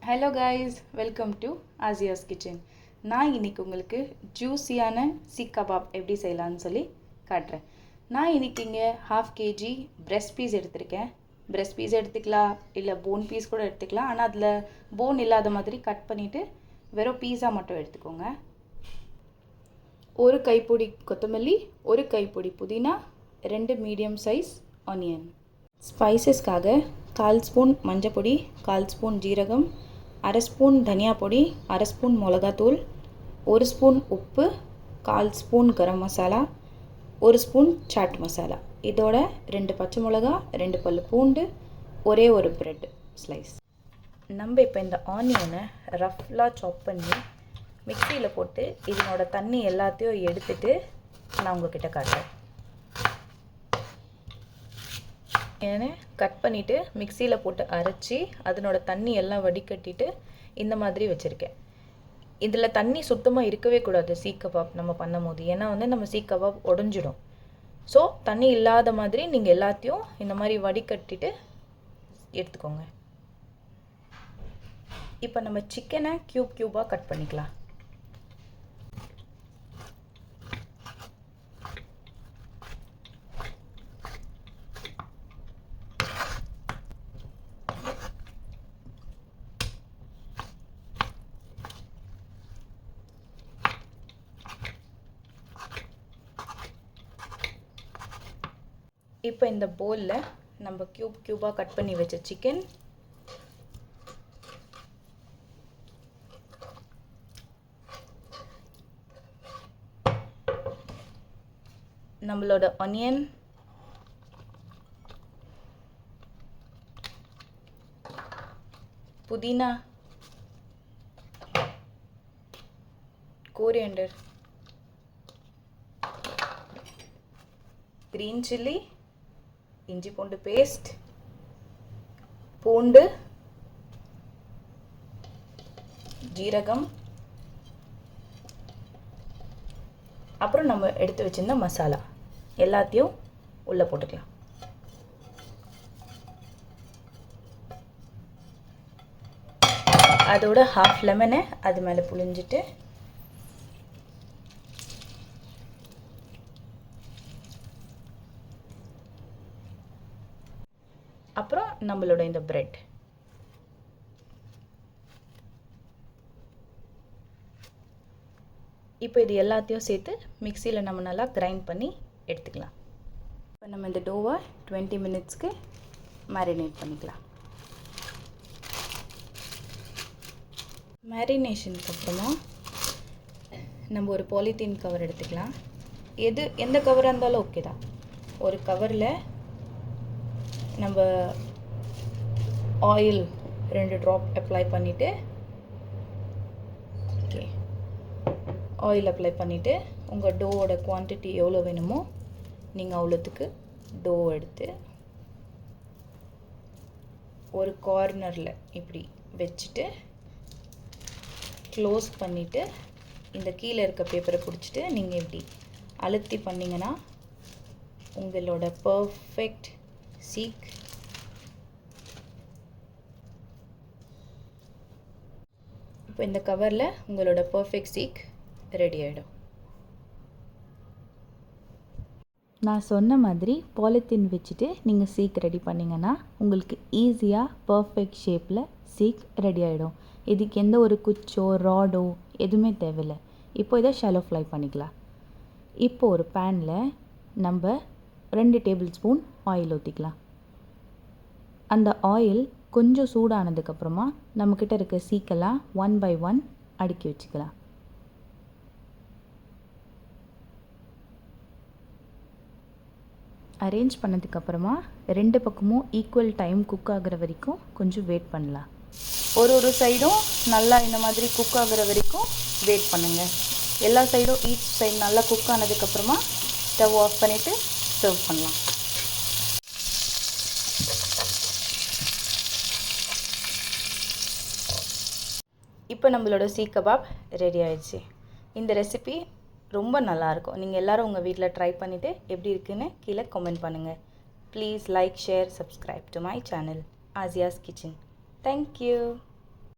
Hello guys, welcome to Asia's kitchen. நான் இன்றைக்கி உங்களுக்கு ஜூஸியான சீக் கபாப் எப்படி செய்யலான்னு சொல்லி காட்டுறேன். நான் இன்றைக்கி இங்கே 1/2 kg பிரெஸ்ட் பீஸ் எடுத்திருக்கேன். பிரெஸ்ட் பீஸ் எடுத்துக்கலாம், இல்லை போன் பீஸ் கூட எடுத்துக்கலாம். ஆனால் அதில் போன் இல்லாத மாதிரி கட் பண்ணிவிட்டு வெறும் பீஸாக மட்டும் எடுத்துக்கோங்க. ஒரு கைப்பொடி கொத்தமல்லி, ஒரு கைப்பொடி புதினா, 2 மீடியம் சைஸ் ஆனியன். ஸ்பைசஸ்க்காக 1/4 ஸ்பூன் மஞ்சள் பொடி, 1/4 ஸ்பூன் ஜீரகம், 1/2 ஸ்பூன் தனியா பொடி, 1/2 ஸ்பூன் மிளகாத்தூள், 1 ஸ்பூன் உப்பு, 1/4 spoon garam masala, 1 spoon chat masala. இதோட 2 பச்சை மிளகா, 2 பல் பூண்டு, ஒரே ஒரு பிரெட் ஸ்லைஸ். நம்ம இப்போ இந்த ஆனியனை ரஃப்லாக சாப் பண்ணி மிக்சியில் போட்டு இதனோட தண்ணி எல்லாத்தையும் எடுத்துட்டு நான் உங்ககிட்ட காட்டுறேன். ஏன்னா கட் பண்ணிவிட்டு மிக்சியில் போட்டு அரைச்சி அதனோட தண்ணி எல்லாம் வடிகட்டிட்டு இந்த மாதிரி வச்சுருக்கேன். இதில் தண்ணி சுத்தமாக இருக்கவே கூடாது சீக் கபாப் நம்ம பண்ணும் போது. ஏன்னா நம்ம சீக் கபாப் உடஞ்சிடும். ஸோ தண்ணி இல்லாத மாதிரி நீங்கள் எல்லாத்தையும் இந்த மாதிரி வடிகட்டிட்டு எடுத்துக்கோங்க. இப்போ நம்ம சிக்கனை க்யூபாக கட் பண்ணிக்கலாம். இப்போ இந்த பவுலில் நம்ம க்யூபாக கட் பண்ணி வச்ச சிக்கன், நம்மளோட ஆனியன், புதினா, கோரியண்டர், கிரீன் சில்லி, இஞ்சி பூண்டு பேஸ்ட், பூண்டு, ஜீரகம், அப்புறம் நம்ம எடுத்து வச்சிருந்த மசாலா எல்லாத்தையும் உள்ளே போட்டுக்கலாம். அதோட 1/2 லெமனை அது மேலே புழிஞ்சிட்டு அப்புறம் நம்மளோட இந்த பிரெட், இப்போ இது எல்லாத்தையும் சேர்த்து மிக்சியில் நம்ம நல்லா கிரைண்ட் பண்ணி எடுத்துக்கலாம். இப்போ நம்ம இந்த டோவை 20 மினிட்ஸ்க்கு மேரினேட் பண்ணிக்கலாம். மேரினேஷனுக்கு அப்புறமா நம்ம ஒரு பாலித்தீன் கவர் எடுத்துக்கலாம். எந்த கவராக இருந்தாலும் ஓகே தான். ஒரு கவரில் நம்ம ஆயில் 2 ட்ராப் அப்ளை பண்ணிவிட்டு ஆயில் அப்ளை பண்ணிவிட்டு உங்கள் டோவோட குவான்டிட்டி எவ்வளோ வேணுமோ நீங்கள் அவ்வளோத்துக்கு டோ எடுத்து ஒரு கார்னரில் இப்படி வச்சுட்டு க்ளோஸ் பண்ணிவிட்டு இந்த கீழே இருக்க பேப்பரை பிடிச்சிட்டு நீங்கள் இப்படி அழுத்தி பண்ணிங்கன்னா உங்களோட பர்ஃபெக்ட் சீக் இப்போ இந்த கவரில் உங்களோட பர்ஃபெக்ட் சீக் ரெடி ஆகிடும். நான் சொன்ன மாதிரி பாலித்தீன் வச்சுட்டு நீங்கள் சீக் ரெடி பண்ணிங்கன்னா உங்களுக்கு ஈஸியாக பர்ஃபெக்ட் ஷேப்பில் சீக் ரெடி ஆகிடும். இதுக்கு எந்த ஒரு குச்சோ ராடோ எதுவுமே தேவையில்லை. இப்போ இதை ஷாலோ ஃப்ரை பண்ணிக்கலாம். இப்போ ஒரு பேனில் நம்ம 2 டேபிள் ஸ்பூன் ஆயில் ஊற்றிக்கலாம். அந்த ஆயில் கொஞ்சம் சூடானதுக்கப்புறமா நம்மக்கிட்ட இருக்க சீக்கெல்லாம் 1 by 1 அடுக்கி வச்சுக்கலாம். அரேஞ்ச் பண்ணதுக்கப்புறமா 2 பக்கமும் ஈக்குவல் டைம் குக் ஆகிற வரைக்கும் கொஞ்சம் வெயிட் பண்ணலாம். ஒரு சைடும் நல்லா இந்த மாதிரி குக் ஆகிற வரைக்கும் வெயிட் பண்ணுங்கள். எல்லா சைடும் ஈச் சைடு நல்லா குக் ஆனதுக்கப்புறமா ஸ்டவ் ஆஃப் பண்ணிவிட்டு சர்வ் பண்ணலாம். இப்போ நம்மளோட சீக் கபாப் ரெடி ஆயிடுச்சு. இந்த ரெசிபி ரொம்ப நல்லாயிருக்கும். நீங்கள் எல்லோரும் உங்கள் வீட்டில் ட்ரை பண்ணிவிட்டு எப்படி இருக்குன்னு கீழே கமெண்ட் பண்ணுங்கள். Please like, share, subscribe to my channel Asia's kitchen. Thank you.